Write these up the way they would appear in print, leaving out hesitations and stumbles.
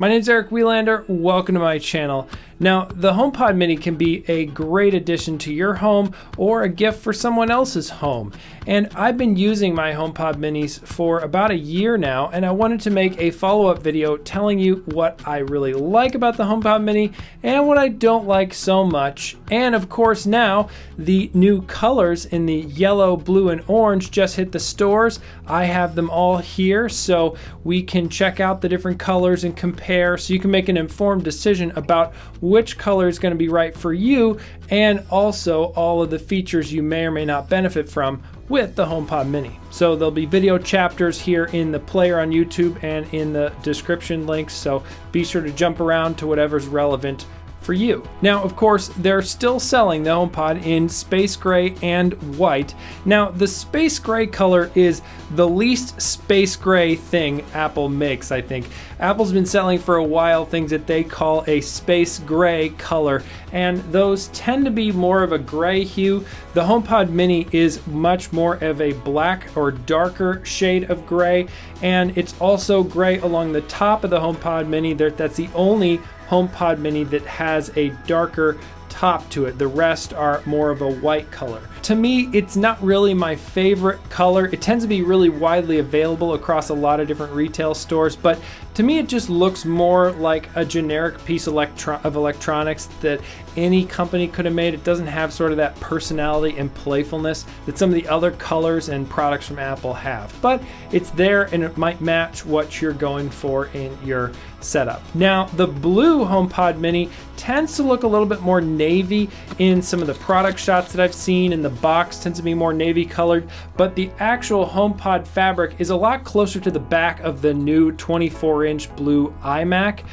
My name's Eric Welander, welcome to my channel. Now, the HomePod Mini can be a great addition to your home or a gift for someone else's home. And I've been using my HomePod Minis for about a year now, and I wanted to make a follow-up video telling you what I really like about the HomePod Mini and what I don't like so much. And of course now, the new colors in the yellow, blue, and orange just hit the stores. I have them all here so we can check out the different colors and compare so you can make an informed decision about which color is going to be right for you, and also all of the features you may or may not benefit from with the HomePod Mini. So there'll be video chapters here in the player on YouTube and in the description links, so be sure to jump around to whatever's relevant for you. Now, of course, they're still selling the HomePod in space gray and white. Now, the space gray color is the least space gray thing Apple makes, I think. Apple's been selling for a while things that they call a space gray color, and those tend to be more of a gray hue. The HomePod Mini is much more of a black or darker shade of gray, and it's also gray along the top of the HomePod Mini. That's the only HomePod Mini that has a darker top to it. The rest are more of a white color. To me, it's not really my favorite color. It tends to be really widely available across a lot of different retail stores, but to me it just looks more like a generic piece of electronics that any company could have made. It doesn't have sort of that personality and playfulness that some of the other colors and products from Apple have. But it's there and it might match what you're going for in your setup. Now, the blue HomePod Mini tends to look a little bit more navy in some of the product shots that I've seen, and the box tends to be more navy colored, but the actual HomePod fabric is a lot closer to the back of the new 24-inch blue iMac.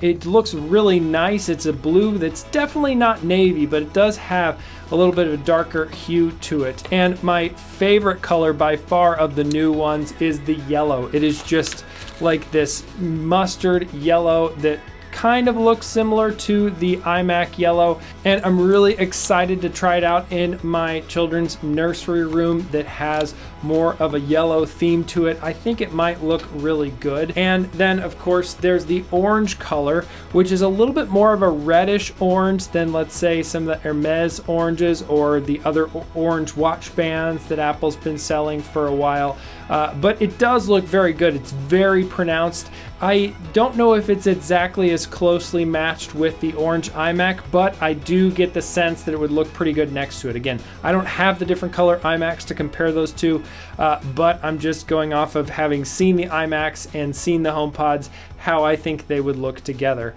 It looks really nice. It's a blue that's definitely not navy, but it does have a little bit of a darker hue to it. And my favorite color by far of the new ones is the yellow. It is just like this mustard yellow that kind of looks similar to the iMac yellow, and I'm really excited to try it out in my children's nursery room that has more of a yellow theme to it. I think it might look really good. And then of course there's the orange color, which is a little bit more of a reddish orange than, let's say, some of the Hermes oranges or the other orange watch bands that Apple's been selling for a while. But it does look very good. It's very pronounced. I don't know if it's exactly as closely matched with the orange iMac, but I do get the sense that it would look pretty good next to it. Again, I don't have the different color iMacs to compare those two, but I'm just going off of having seen the iMacs and seen the HomePods, how I think they would look together.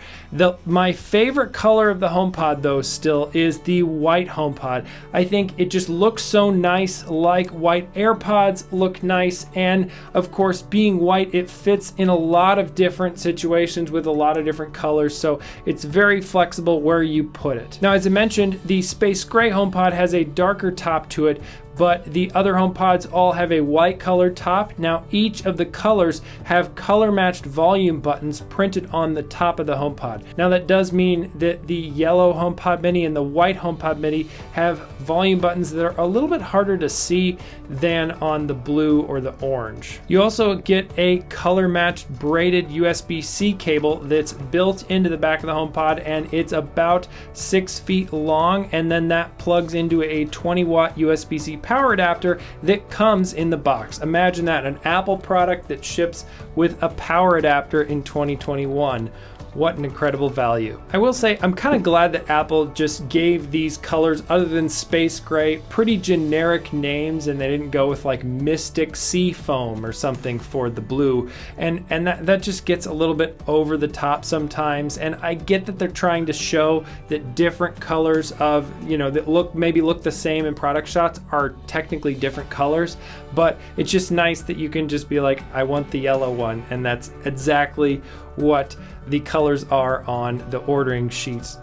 My favorite color of the HomePod, though, still is the white HomePod. I think it just looks so nice, like white AirPods look nice, and of course, being white, it fits in a lot of different situations with a lot of different colors, so it's very flexible where you put it. Now, as I mentioned, the space gray HomePod has a darker top to it, but the other HomePods all have a white colored top. Now, each of the colors have color matched volume buttons printed on the top of the HomePod. Now, that does mean that the yellow HomePod Mini and the white HomePod Mini have volume buttons that are a little bit harder to see than on the blue or the orange. You also get a color matched braided USB-C cable that's built into the back of the HomePod, and it's about 6 feet long, and then that plugs into a 20-watt USB-C power adapter that comes in the box. Imagine that, an Apple product that ships with a power adapter in 2021. What an incredible value. I will say I'm kind of glad that Apple just gave these colors, other than space gray, pretty generic names, and they didn't go with like Mystic Sea Foam or something for the blue. And that just gets a little bit over the top sometimes. And I get that they're trying to show that different colors of, that maybe look the same in product shots are technically different colors, but it's just nice that you can just be like, I want the yellow one, and that's exactly what the colors are on the ordering sheet.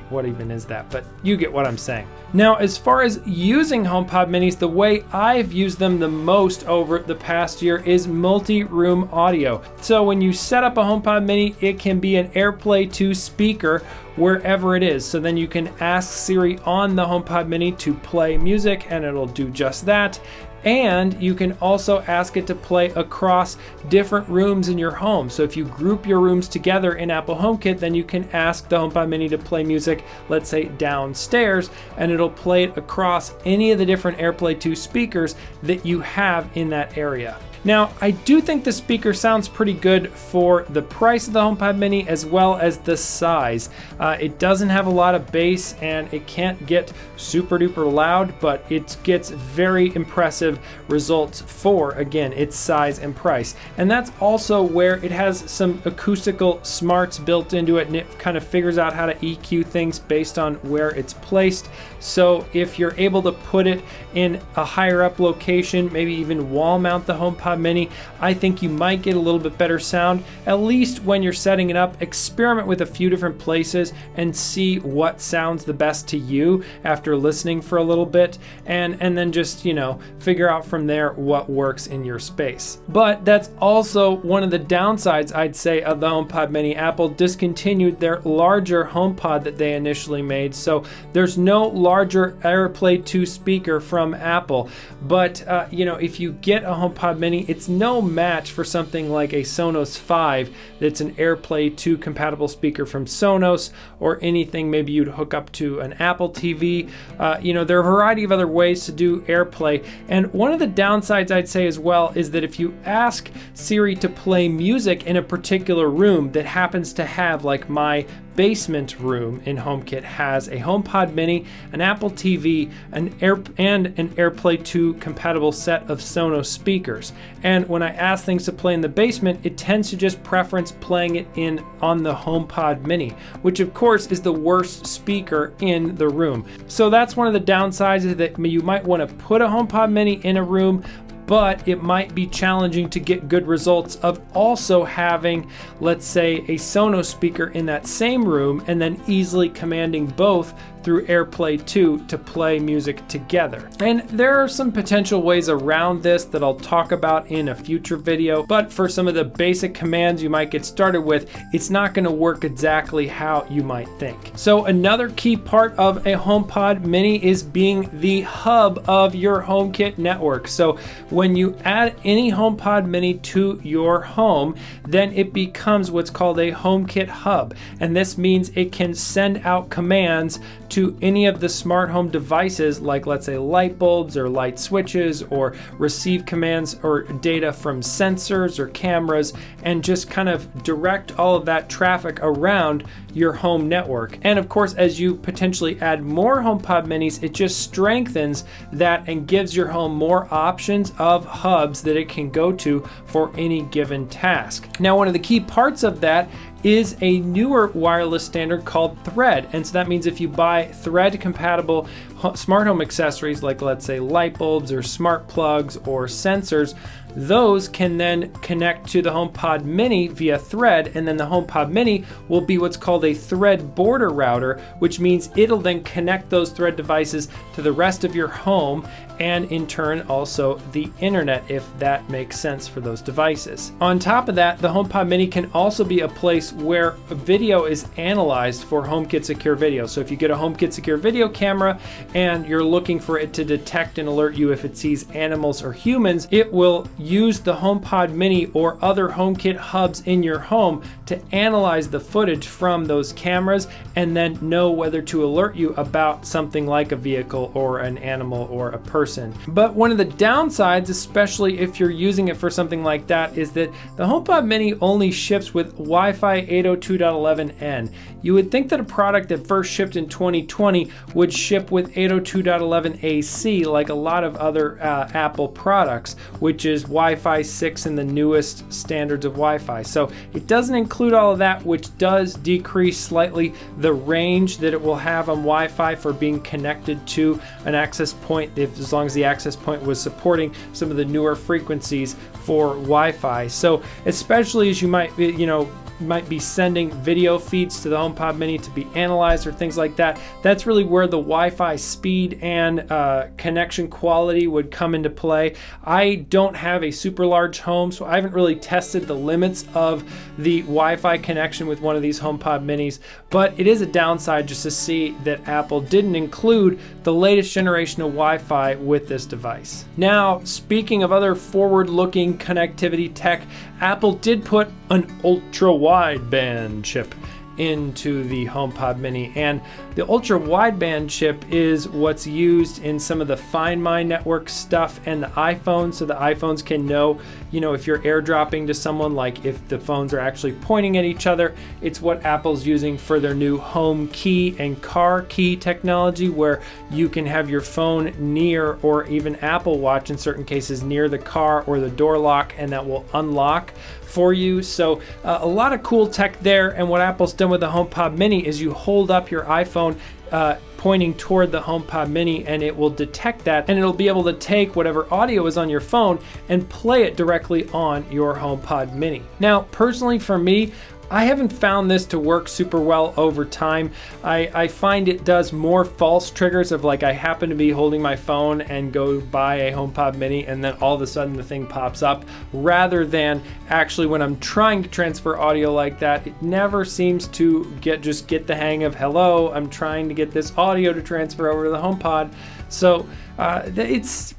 What even is that? But you get what I'm saying. Now, as far as using HomePod Minis, the way I've used them the most over the past year is multi-room audio. So when you set up a HomePod Mini, it can be an AirPlay 2 speaker wherever it is. So then you can ask Siri on the HomePod Mini to play music, and it'll do just that. And you can also ask it to play across different rooms in your home. So if you group your rooms together in Apple HomeKit, then you can ask the HomePod Mini to play music, let's say downstairs, and it'll play it across any of the different AirPlay 2 speakers that you have in that area. Now, I do think the speaker sounds pretty good for the price of the HomePod Mini as well as the size. It doesn't have a lot of bass and it can't get super duper loud, but it gets very impressive results for, again, its size and price. And that's also where it has some acoustical smarts built into it, and it kind of figures out how to EQ things based on where it's placed. So if you're able to put it in a higher up location, maybe even wall mount the HomePod Mini, I think you might get a little bit better sound. At least when you're setting it up, experiment with a few different places and see what sounds the best to you after listening for a little bit, and then just, you know, figure out from there what works in your space. But that's also one of the downsides, I'd say, of the HomePod Mini. Apple discontinued their larger HomePod that they initially made, so there's no larger AirPlay 2 speaker from Apple. But you know, if you get a HomePod Mini, it's no match for something like a Sonos 5 that's an AirPlay 2 compatible speaker from Sonos, or anything maybe you'd hook up to an Apple TV. You know, there are a variety of other ways to do AirPlay, and one of the downsides, I'd say as well, is that if you ask Siri to play music in a particular room that happens to have, like my basement room in HomeKit has a HomePod Mini, an Apple TV, and an AirPlay 2 compatible set of Sonos speakers. And when I ask things to play in the basement, it tends to just preference playing it on the HomePod Mini, which of course is the worst speaker in the room. So that's one of the downsides, is that you might want to put a HomePod Mini in a room, but it might be challenging to get good results of also having, let's say, a Sonos speaker in that same room and then easily commanding both through AirPlay 2 to play music together. And there are some potential ways around this that I'll talk about in a future video, but for some of the basic commands you might get started with, it's not going to work exactly how you might think. So another key part of a HomePod Mini is being the hub of your HomeKit network. So when you add any HomePod Mini to your home, then it becomes what's called a HomeKit hub. And this means it can send out commands to any of the smart home devices, like let's say light bulbs or light switches, or receive commands or data from sensors or cameras, and just kind of direct all of that traffic around your home network. And of course, as you potentially add more HomePod Minis, it just strengthens that and gives your home more options of hubs that it can go to for any given task. Now, one of the key parts of that is a newer wireless standard called Thread. And so that means if you buy Thread compatible smart home accessories, like let's say light bulbs or smart plugs or sensors, those can then connect to the HomePod Mini via Thread, and then the HomePod Mini will be what's called a Thread border router, which means it'll then connect those Thread devices to the rest of your home, and in turn also the internet, if that makes sense for those devices. On top of that, the HomePod Mini can also be a place where video is analyzed for HomeKit Secure Video. So if you get a HomeKit Secure Video camera and you're looking for it to detect and alert you if it sees animals or humans, it will use the HomePod Mini or other HomeKit hubs in your home to analyze the footage from those cameras and then know whether to alert you about something like a vehicle or an animal or a person. But one of the downsides, especially if you're using it for something like that, is that the HomePod Mini only ships with Wi-Fi 802.11n. You would think that a product that first shipped in 2020 would ship with 802.11ac like a lot of other Apple products, which is Wi-Fi 6 and the newest standards of Wi-Fi. So it doesn't include all of that, which does decrease slightly the range that it will have on Wi-Fi for being connected to an access point, as long as the access point was supporting some of the newer frequencies for Wi-Fi. So especially as you might, might be sending video feeds to the HomePod Mini to be analyzed or things like that, that's really where the Wi-Fi speed and connection quality would come into play. I don't have a super large home, so I haven't really tested the limits of the Wi-Fi connection with one of these HomePod Minis, but it is a downside just to see that Apple didn't include the latest generation of Wi-Fi with this device. Now, speaking of other forward-looking connectivity tech, Apple did put an ultra-wideband chip into the HomePod Mini, and the ultra-wideband chip is what's used in some of the Find My network stuff and the iPhone, so the iPhones can know, if you're airdropping to someone, like if the phones are actually pointing at each other. It's what Apple's using for their new home key and car key technology, where you can have your phone near, or even Apple Watch in certain cases, near the car or the door lock, and that will unlock for you. So a lot of cool tech there. And what Apple's done with the HomePod Mini is you hold up your iPhone pointing toward the HomePod Mini, and it will detect that, and it'll be able to take whatever audio is on your phone and play it directly on your HomePod Mini. Now, personally for me, I haven't found this to work super well over time. I find it does more false triggers of, like, I happen to be holding my phone and go by a HomePod Mini and then all of a sudden the thing pops up, rather than actually when I'm trying to transfer audio like that, it never seems to get the hang of, hello, I'm trying to get this audio to transfer over to the HomePod. So it's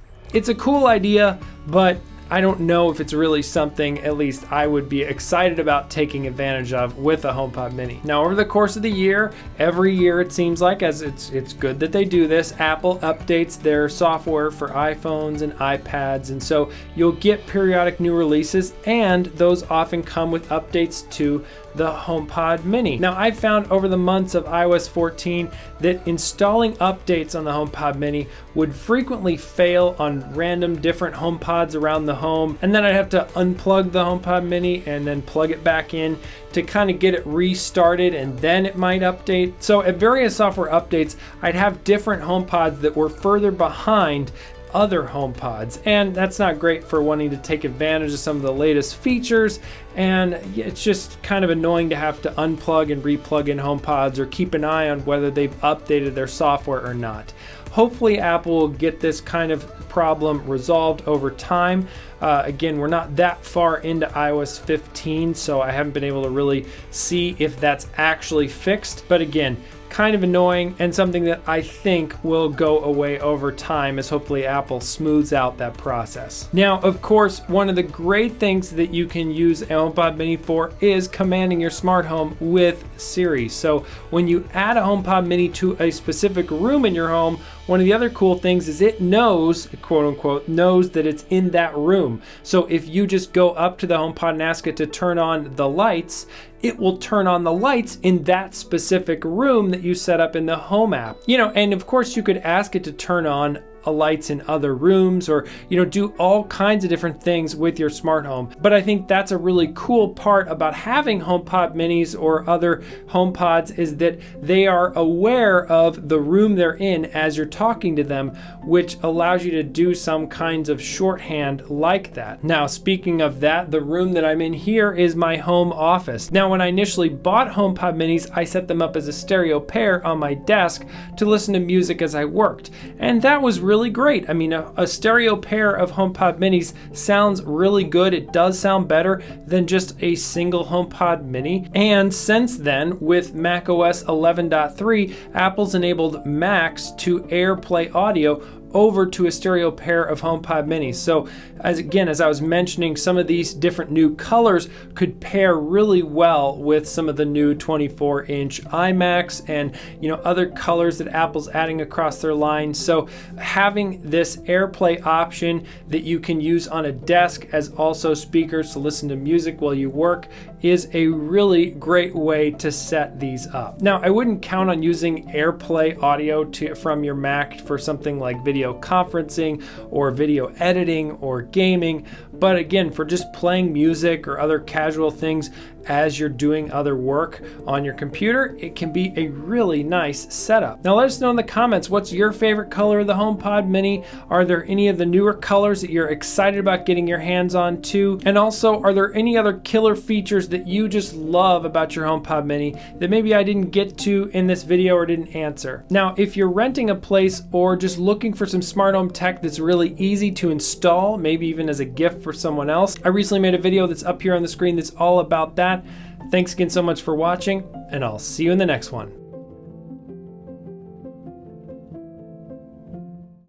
a cool idea, but I don't know if it's really something, at least I would be excited about taking advantage of with a HomePod Mini. Now, over the course of the year, every year it seems like, as it's good that they do this, Apple updates their software for iPhones and iPads, and so you'll get periodic new releases, and those often come with updates to the HomePod Mini. Now, I found over the months of iOS 14 that installing updates on the HomePod Mini would frequently fail on random different HomePods around the home, and then I'd have to unplug the HomePod Mini and then plug it back in to kind of get it restarted, and then it might update. So at various software updates, I'd have different HomePods that were further behind other HomePods, and that's not great for wanting to take advantage of some of the latest features, and it's just kind of annoying to have to unplug and replug in HomePods or keep an eye on whether they've updated their software or not. Hopefully Apple will get this kind of problem resolved over time. Again, we're not that far into iOS 15, so I haven't been able to really see if that's actually fixed, but again, kind of annoying, and something that I think will go away over time as hopefully Apple smooths out that process. Now, of course, one of the great things that you can use a HomePod Mini for is commanding your smart home with Siri. So when you add a HomePod Mini to a specific room in your home, one of the other cool things is it knows, quote unquote, knows that it's in that room. So if you just go up to the HomePod and ask it to turn on the lights, it will turn on the lights in that specific room that you set up in the Home app. And of course you could ask it to turn on lights in other rooms, or do all kinds of different things with your smart home. But I think that's a really cool part about having HomePod Minis or other HomePods, is that they are aware of the room they're in as you're talking to them, which allows you to do some kinds of shorthand like that. Now, speaking of that, the room that I'm in here is my home office. Now, when I initially bought HomePod Minis, I set them up as a stereo pair on my desk to listen to music as I worked, and that was really great. I mean, a stereo pair of HomePod Minis sounds really good. It does sound better than just a single HomePod Mini. And since then, with macOS 11.3, Apple's enabled Macs to AirPlay audio over to a stereo pair of HomePod Minis. So as I was mentioning, some of these different new colors could pair really well with some of the new 24-inch iMacs and other colors that Apple's adding across their line. So having this AirPlay option that you can use on a desk as also speakers to listen to music while you work is a really great way to set these up. Now, I wouldn't count on using AirPlay audio from your Mac for something like video conferencing or video editing or gaming, but again, for just playing music or other casual things, as you're doing other work on your computer, it can be a really nice setup. Now let us know in the comments, what's your favorite color of the HomePod Mini? Are there any of the newer colors that you're excited about getting your hands on too? And also, are there any other killer features that you just love about your HomePod Mini that maybe I didn't get to in this video or didn't answer? Now, if you're renting a place or just looking for some smart home tech that's really easy to install, maybe even as a gift for someone else, I recently made a video that's up here on the screen that's all about that. Thanks again so much for watching, and I'll see you in the next one.